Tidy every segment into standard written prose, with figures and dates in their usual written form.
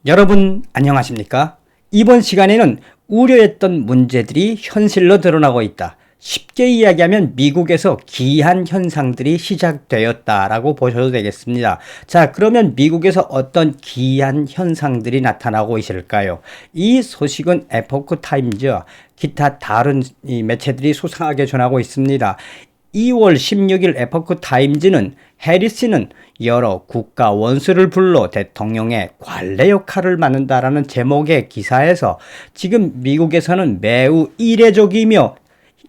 여러분 안녕하십니까? 이번 시간에는 우려했던 문제들이 현실로 드러나고 있다. 쉽게 이야기하면 미국에서 기한 현상들이 시작되었다라고 보셔도 되겠습니다. 자, 그러면 미국에서 어떤 기한 현상들이 나타나고 있을까요? 이 소식은 에포크 타임즈와 기타 다른 이 매체들이 소상하게 전하고 있습니다. 2월 16일 에포크 타임즈는 해리스는 여러 국가 원수를 불러 대통령의 관례 역할을 맡는다라는 제목의 기사에서 지금 미국에서는 매우 이례적이며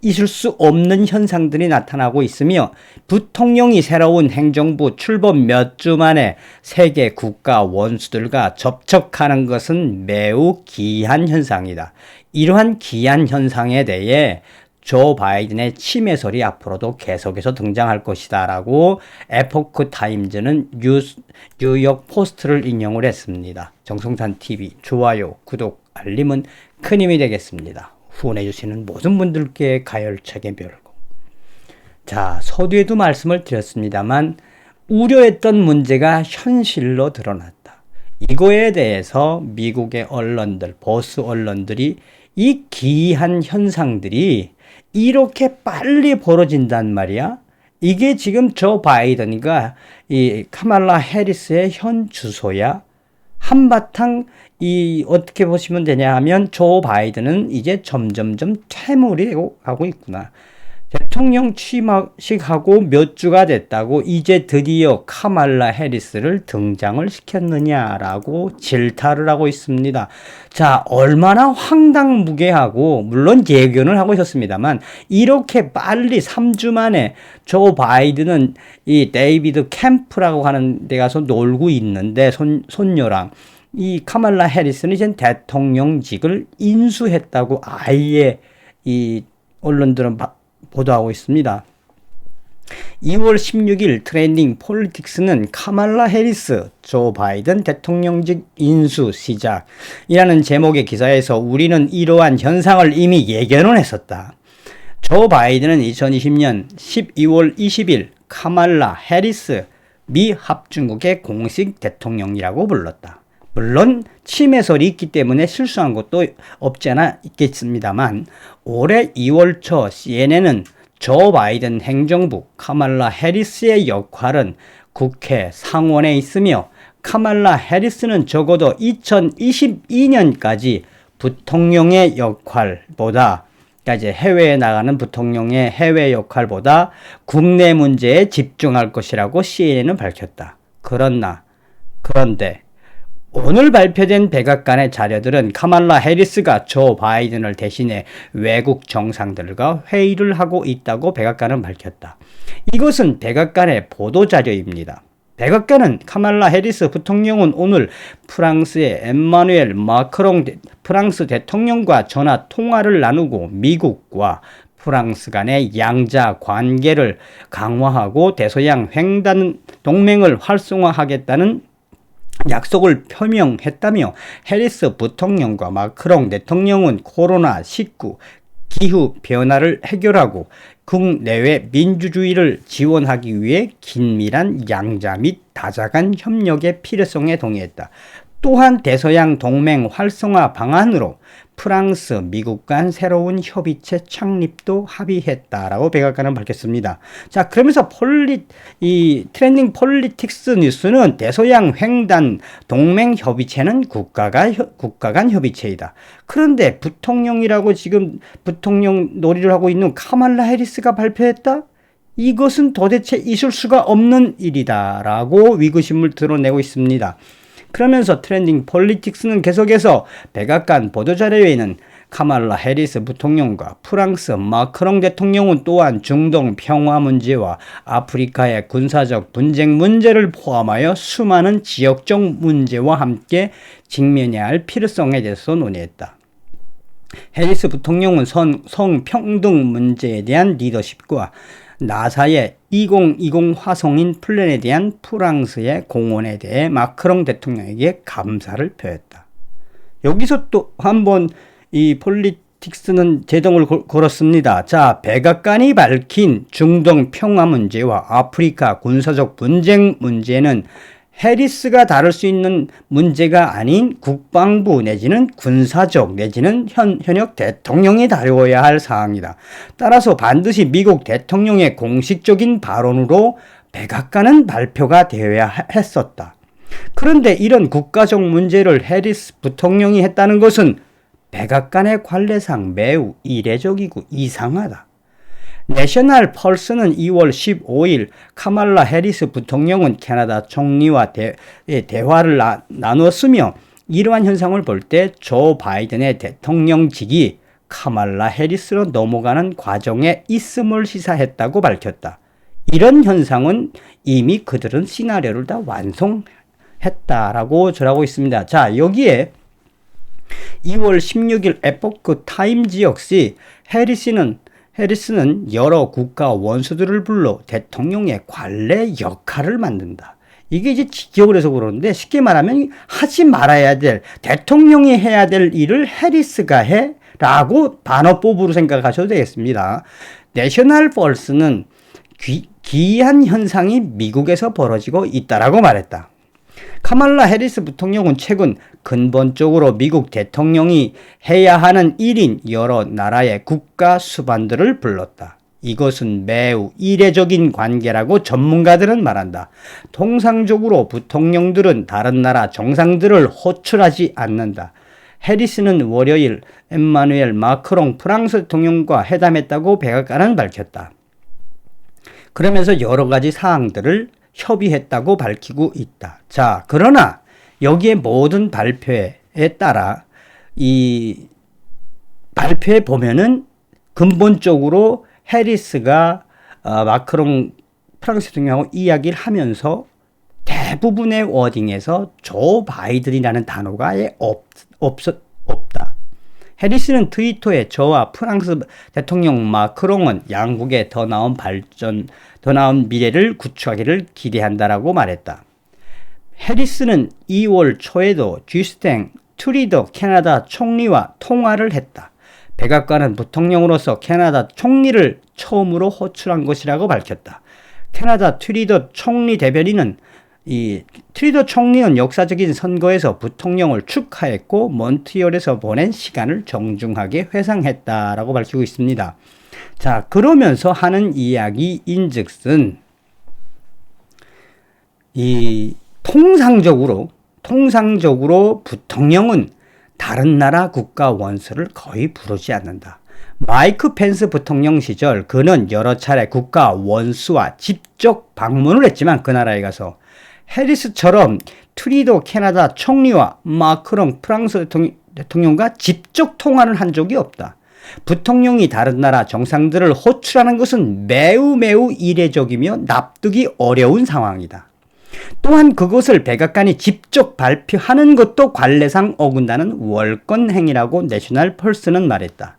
있을 수 없는 현상들이 나타나고 있으며 부통령이 새로운 행정부 출범 몇 주 만에 세계 국가 원수들과 접촉하는 것은 매우 기이한 현상이다. 이러한 기이한 현상에 대해 조 바이든의 침해설이 앞으로도 계속해서 등장할 것이다 라고 에포크 타임즈는 뉴욕 포스트를 인용을 했습니다. 정성찬TV 좋아요, 구독, 알림은 큰 힘이 되겠습니다. 후원해주시는 모든 분들께 가열차게 멸고. 자, 서두에도 말씀을 드렸습니다만 우려했던 문제가 현실로 드러났다. 이거에 대해서 미국의 언론들, 보수 언론들이 이 기이한 현상들이 이렇게 빨리 벌어진단 말이야. 이게 지금 조 바이든과 이 카말라 해리스의 현 주소야. 한바탕 어떻게 보시면 되냐 하면 조 바이든은 이제 점점점 퇴물이 하고 있구나. 대통령 취임식하고 몇 주가 됐다고 이제 드디어 카말라 해리스를 등장을 시켰느냐라고 질타를 하고 있습니다. 자, 얼마나 황당무계하고 물론 예견을 하고 있었습니다만 이렇게 빨리 3주 만에 조 바이든은 이 데이비드 캠프라고 하는 데 가서 놀고 있는데 손녀랑 이 카말라 해리스는 이제 대통령직을 인수했다고 아예 이 언론들은 보도하고 있습니다. 2월 16일 트렌딩 폴리틱스는 카말라 해리스, 조 바이든 대통령직 인수 시작이라는 제목의 기사에서 우리는 이러한 현상을 이미 예견을 했었다. 조 바이든은 2020년 12월 20일 카말라 해리스 미 합중국의 공식 대통령이라고 불렀다. 물론 침해설이 있기 때문에 실수한 것도 없지 않아 있겠습니다만 올해 2월 초 CNN은 조 바이든 행정부 카말라 해리스의 역할은 국회 상원에 있으며 카말라 해리스는 적어도 2022년까지 부통령의 역할보다 이제 해외에 나가는 부통령의 해외 역할보다 국내 문제에 집중할 것이라고 CNN은 밝혔다. 그런데 오늘 발표된 백악관의 자료들은 카말라 해리스가 조 바이든을 대신해 외국 정상들과 회의를 하고 있다고 백악관은 밝혔다. 이것은 백악관의 보도자료입니다. 백악관은 카말라 해리스 부통령은 오늘 프랑스의 emmanuel 마크롱 프랑스 대통령과 전화 통화를 나누고 미국과 프랑스 간의 양자 관계를 강화하고 대서양 횡단 동맹을 활성화하겠다는 약속을 표명했다며 해리스 부통령과 마크롱 대통령은 코로나19 기후 변화를 해결하고 국내외 민주주의를 지원하기 위해 긴밀한 양자 및 다자간 협력의 필요성에 동의했다. 또한 대서양 동맹 활성화 방안으로 프랑스, 미국 간 새로운 협의체 창립도 합의했다라고 백악관은 밝혔습니다. 자, 그러면서 트렌딩 폴리틱스 뉴스는 대서양 횡단 동맹 협의체는 국가 간 협의체이다. 그런데 부통령이라고 지금 부통령 놀이를 하고 있는 카말라 해리스가 발표했다? 이것은 도대체 있을 수가 없는 일이다라고 위기심을 드러내고 있습니다. 그러면서 트렌딩 폴리틱스는 계속해서 백악관 보도자료에는 카말라 해리스 부통령과 프랑스 마크롱 대통령은 또한 중동 평화 문제와 아프리카의 군사적 분쟁 문제를 포함하여 수많은 지역적 문제와 함께 직면해야 할 필요성에 대해서 논의했다. 해리스 부통령은 성평등 문제에 대한 리더십과 나사의 2020 화성인 플랜에 대한 프랑스의 공헌에 대해 마크롱 대통령에게 감사를 표했다. 여기서 또 한번 이 폴리틱스는 제동을 걸었습니다. 자, 백악관이 밝힌 중동 평화 문제와 아프리카 군사적 분쟁 문제는 해리스가 다룰 수 있는 문제가 아닌 국방부 내지는 군사적 내지는 현역 대통령이 다루어야 할 사항이다. 따라서 반드시 미국 대통령의 공식적인 발언으로 백악관은 발표가 되어야 했었다. 그런데 이런 국가적 문제를 해리스 부통령이 했다는 것은 백악관의 관례상 매우 이례적이고 이상하다. 내셔널 펄스는 2월 15일 카말라 해리스 부통령은 캐나다 총리와 대화를 나누었으며 이러한 현상을 볼 때 조 바이든의 대통령직이 카말라 해리스로 넘어가는 과정에 있음을 시사했다고 밝혔다. 이런 현상은 이미 그들은 시나리오를 다 완성했다라고 전하고 있습니다. 자, 여기에 2월 16일 에포크 타임즈 역시 해리스는 여러 국가 원수들을 불러 대통령의 관례 역할을 만든다. 이게 이제 직역을 해서 그러는데 쉽게 말하면 하지 말아야 될, 대통령이 해야 될 일을 해리스가 해 라고 반어법으로 생각하셔도 되겠습니다. 내셔널 펄스는 기이한 현상이 미국에서 벌어지고 있다라고 말했다. 카말라 해리스 부통령은 최근 근본적으로 미국 대통령이 해야 하는 일인 여러 나라의 국가 수반들을 불렀다. 이것은 매우 이례적인 관계라고 전문가들은 말한다. 통상적으로 부통령들은 다른 나라 정상들을 호출하지 않는다. 해리스는 월요일 엠마누엘 마크롱 프랑스 대통령과 회담했다고 백악관은 밝혔다. 그러면서 여러 가지 사항들을 협의했다고 밝히고 있다. 자, 그러나 여기에 모든 발표에 따라 이 발표에 보면은 근본적으로 해리스가 마크롱 프랑스 대통령하고 이야기를 하면서 대부분의 워딩에서 조 바이든이라는 단어가 아예 없다. 해리스는 트위터에 저와 프랑스 대통령 마크롱은 양국의 더 나은 미래를 구축하기를 기대한다라고 말했다. 해리스는 2월 초에도 주스틴 트루도 캐나다 총리와 통화를 했다. 백악관은 부통령으로서 캐나다 총리를 처음으로 호출한 것이라고 밝혔다. 캐나다 트루도 총리 대변인은 트루도 총리는 역사적인 선거에서 부통령을 축하했고 몬트리올에서 보낸 시간을 정중하게 회상했다라고 밝히고 있습니다. 자, 그러면서 하는 이야기인즉슨 통상적으로 부통령은 다른 나라 국가 원수를 거의 부르지 않는다. 마이크 펜스 부통령 시절 그는 여러 차례 국가 원수와 직접 방문을 했지만 그 나라에 가서 해리스처럼 트루도 캐나다 총리와 마크롱 프랑스 대통령과 직접 통화를 한 적이 없다. 부통령이 다른 나라 정상들을 호출하는 것은 매우 이례적이며 납득이 어려운 상황이다. 또한 그것을 백악관이 직접 발표하는 것도 관례상 어긋나는 월권 행위라고 내셔널 펄스는 말했다.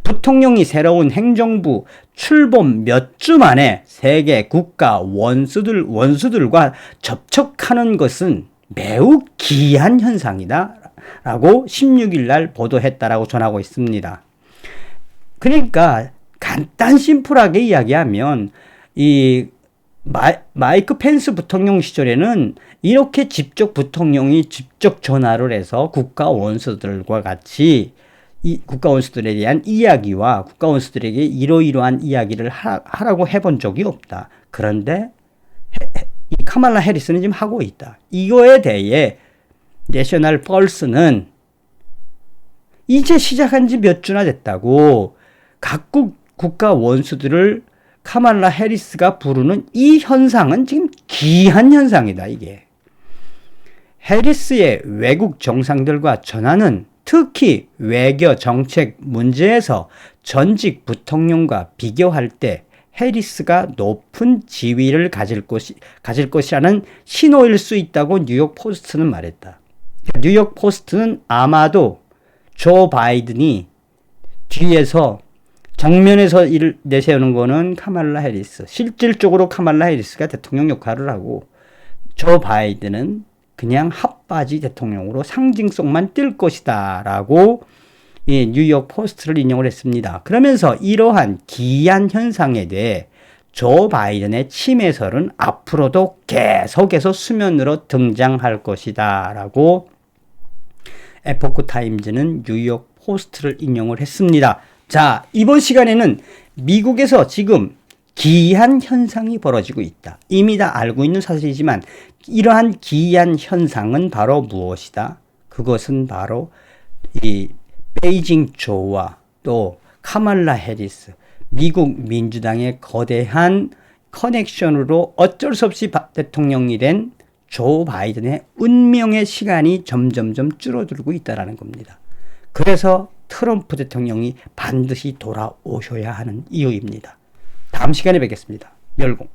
부통령이 새로운 행정부 출범 몇 주 만에 세계 국가 원수들과 접촉하는 것은 매우 기이한 현상이다 라고 16일 날 보도했다라고 전하고 있습니다. 그러니까 간단 심플하게 이야기하면 마이크 펜스 부통령 시절에는 이렇게 부통령이 직접 전화를 해서 국가 원수들과 같이 국가 원수들에 대한 이야기와 국가 원수들에게 이러이러한 이야기를 하라고 해본 적이 없다. 그런데 이 카말라 해리스는 지금 하고 있다. 이거에 대해 내셔널 펄스는 이제 시작한 지 몇 주나 됐다고 각국 국가 원수들을 카말라 해리스가 부르는 이 현상은 지금 기이한 현상이다. 이게 해리스의 외국 정상들과 전화는 특히 외교 정책 문제에서 전직 부통령과 비교할 때 해리스가 높은 지위를 가질 것이라는 신호일 수 있다고 뉴욕 포스트는 말했다. 뉴욕 포스트는 아마도 조 바이든이 뒤에서 정면에서 일을 내세우는 거는 카말라 해리스, 실질적으로 카말라 해리스가 대통령 역할을 하고 조 바이든은 그냥 핫바지 대통령으로 상징성만 띌 것이다 라고 뉴욕 포스트를 인용을 했습니다. 그러면서 이러한 기이한 현상에 대해 조 바이든의 침해설은 앞으로도 계속해서 수면으로 등장할 것이다 라고 에포크 타임즈는 뉴욕 포스트를 인용을 했습니다. 자, 이번 시간에는 미국에서 지금 기이한 현상이 벌어지고 있다. 이미 다 알고 있는 사실이지만 이러한 기이한 현상은 바로 무엇이다? 그것은 바로 이 베이징 조와 또 카말라 해리스 미국 민주당의 거대한 커넥션으로 어쩔 수 없이 대통령이 된 조 바이든의 운명의 시간이 점점점 줄어들고 있다는 겁니다. 그래서 트럼프 대통령이 반드시 돌아오셔야 하는 이유입니다. 다음 시간에 뵙겠습니다. 멸공.